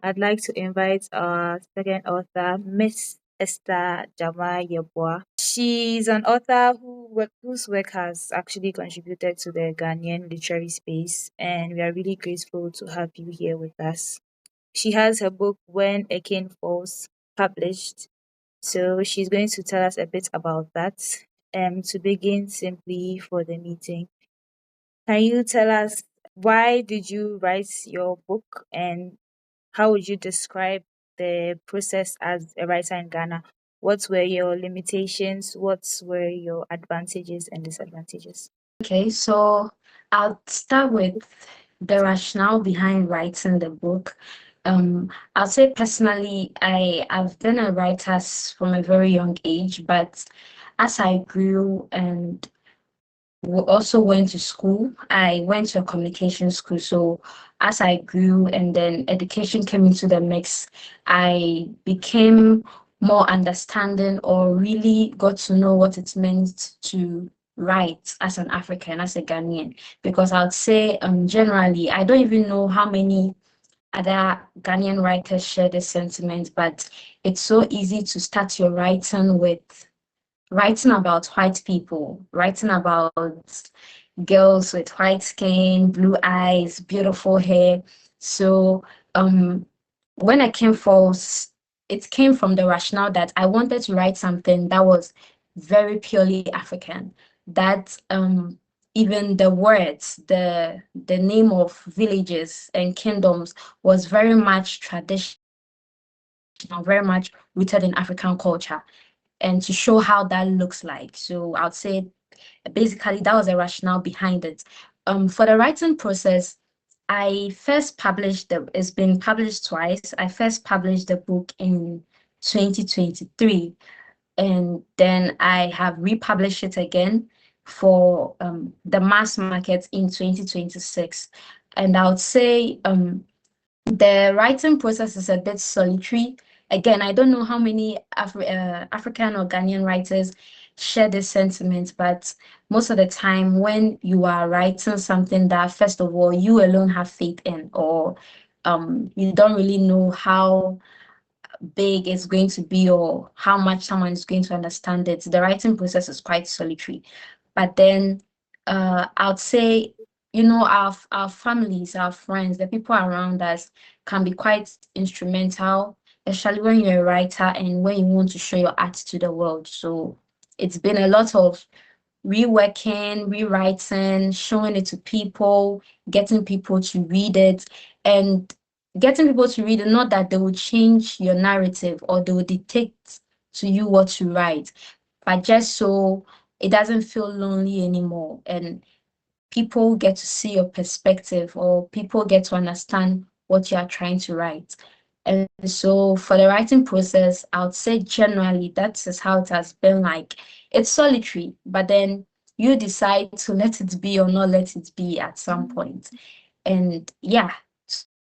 I'd like to invite our second author, Miss Esther Gyamaah. She's an author whose work has actually contributed to the Ghanaian literary space, and we are really grateful to have you here with us. She has her book When a King Falls published, so she's going to tell us a bit about that. To begin simply for the meeting, can you tell us why did you write your book and how would you describe the process as a writer in Ghana? What were your limitations? What were your advantages and disadvantages? Okay, so I'll start with the rationale behind writing the book. I'll say personally, I've been a writer from a very young age, but as I grew and also went to school, I went to a communication school. So as I grew and then education came into the mix, I became more understanding or really got to know what it meant to write as an African, as a Ghanaian. Because I would say generally, I don't even know how many other Ghanaian writers share this sentiment, but it's so easy to start your writing with writing about white people, writing about girls with white skin, blue eyes, beautiful hair. So when I came false, it came from the rationale that I wanted to write something that was very purely African. That even the words, the name of villages and kingdoms was very much traditional, very much rooted in African culture, and to show how that looks like. So I would say basically that was the rationale behind it. For the writing process, I first published it's been published twice. I first published the book in 2023, and then I have republished it again for the mass market in 2026. And I would say the writing process is a bit solitary. Again, I don't know how many African or Ghanaian writers share this sentiment, but most of the time when you are writing something that, first of all, you alone have faith in, or you don't really know how big it's going to be or how much someone is going to understand it, the writing process is quite solitary. But then I'd say, our families, our friends, the people around us can be quite instrumental, especially when you're a writer and when you want to show your art to the world. So it's been a lot of reworking, rewriting, showing it to people, getting people to read it, and getting people to read it, not that they will change your narrative or they will dictate to you what to write, but just so it doesn't feel lonely anymore. And people get to see your perspective or people get to understand what you are trying to write. And so for the writing process, I would say generally that is how it has been like. It's solitary, but then you decide to let it be or not let it be at some point. And yeah,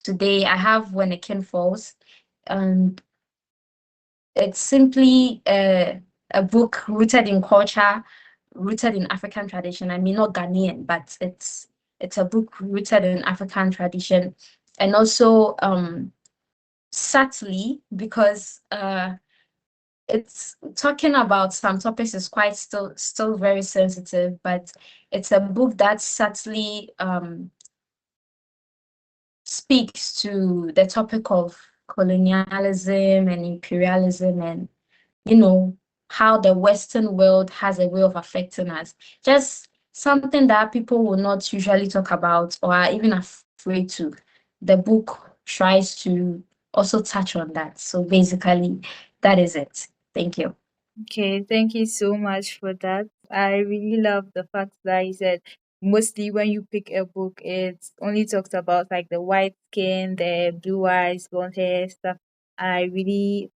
today I have When a King Falls, and it's simply a book rooted in culture, rooted in African tradition. I mean, not Ghanaian, but it's a book rooted in African tradition, and also subtly because it's talking about some topics is quite still very sensitive, but it's a book that subtly speaks to the topic of colonialism and imperialism and how the Western world has a way of affecting us. Just something that people will not usually talk about or are even afraid to. The book tries to also touch on that. So basically, that is it. Thank you. Okay, thank you so much for that. I really love the fact that you said mostly when you pick a book, it only talks about like the white skin, the blue eyes, blonde hair stuff. I really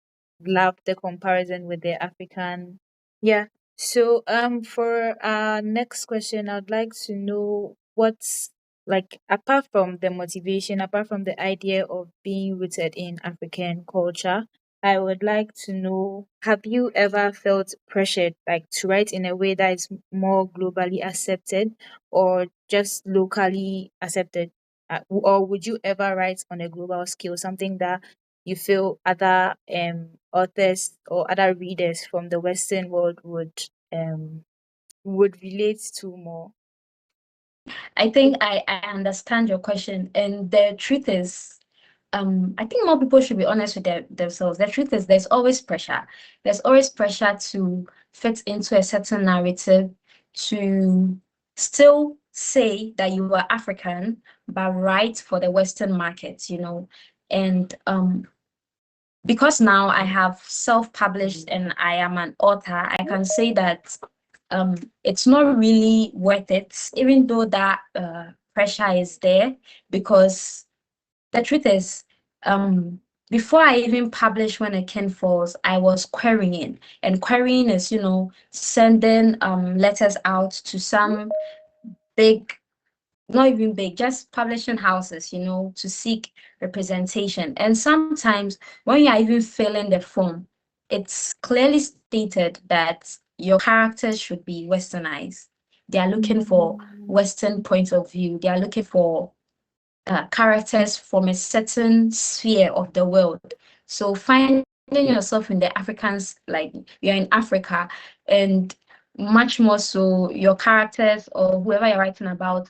love the comparison with the African. Yeah. So for our next question, I'd like to know what's like apart from the motivation, apart from the idea of being rooted in African culture, I would like to know, have you ever felt pressured like to write in a way that is more globally accepted or just locally accepted? or would you ever write on a global scale, something that you feel other authors or other readers from the Western world would relate to more? I think I understand your question. And the truth is, I think more people should be honest with themselves. The truth is, there's always pressure. There's always pressure to fit into a certain narrative, to still say that you are African, but write for the Western market, And because now I have self-published and I am an author, I can say that it's not really worth it, even though that pressure is there, because the truth is, before I even published When a King Falls, I was querying. And querying is, sending letters out to some big, not even big, just publishing houses, to seek representation. And sometimes when you are even filling the form, it's clearly stated that your characters should be westernized. They are looking for Mm. Western point of view. They are looking for characters from a certain sphere of the world. So finding yourself in the Africans, like you're in Africa, and much more so your characters or whoever you're writing about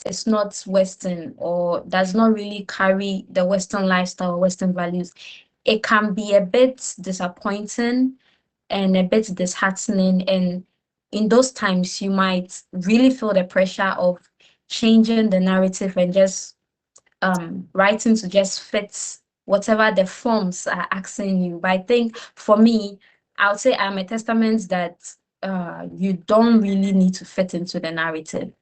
is not Western or does not really carry the Western lifestyle or Western values, it can be a bit disappointing and a bit disheartening. And in those times, you might really feel the pressure of changing the narrative and just writing to just fit whatever the forms are asking you. But I think for me, I would say I'm a testament that you don't really need to fit into the narrative,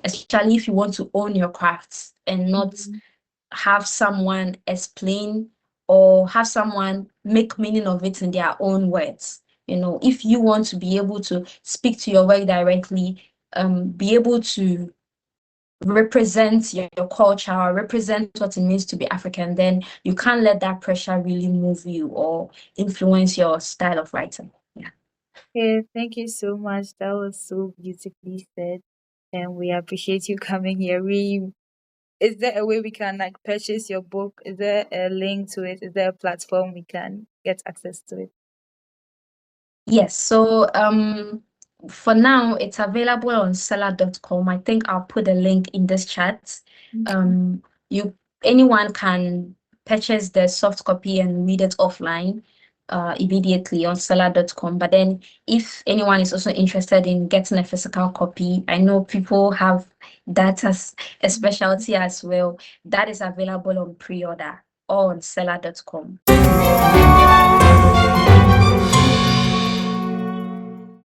especially if you want to own your crafts and not Mhm. have someone explain or have someone make meaning of it in their own words. If you want to be able to speak to your work directly, be able to represent your culture or represent what it means to be African, then you can't let that pressure really move you or influence your style of writing. Yeah. Okay, thank you so much. That was so beautifully said. And we appreciate you coming here. Is there a way we can like purchase your book? Is there a link to it? Is there a platform we can get access to it? Yes, so for now it's available on seller.com. I think I'll put a link in this chat. Okay. Um you Anyone can purchase the soft copy and read it offline immediately on seller.com. But then if anyone is also interested in getting a physical copy, I know people have that as a specialty as well. That is available on pre-order or on seller.com.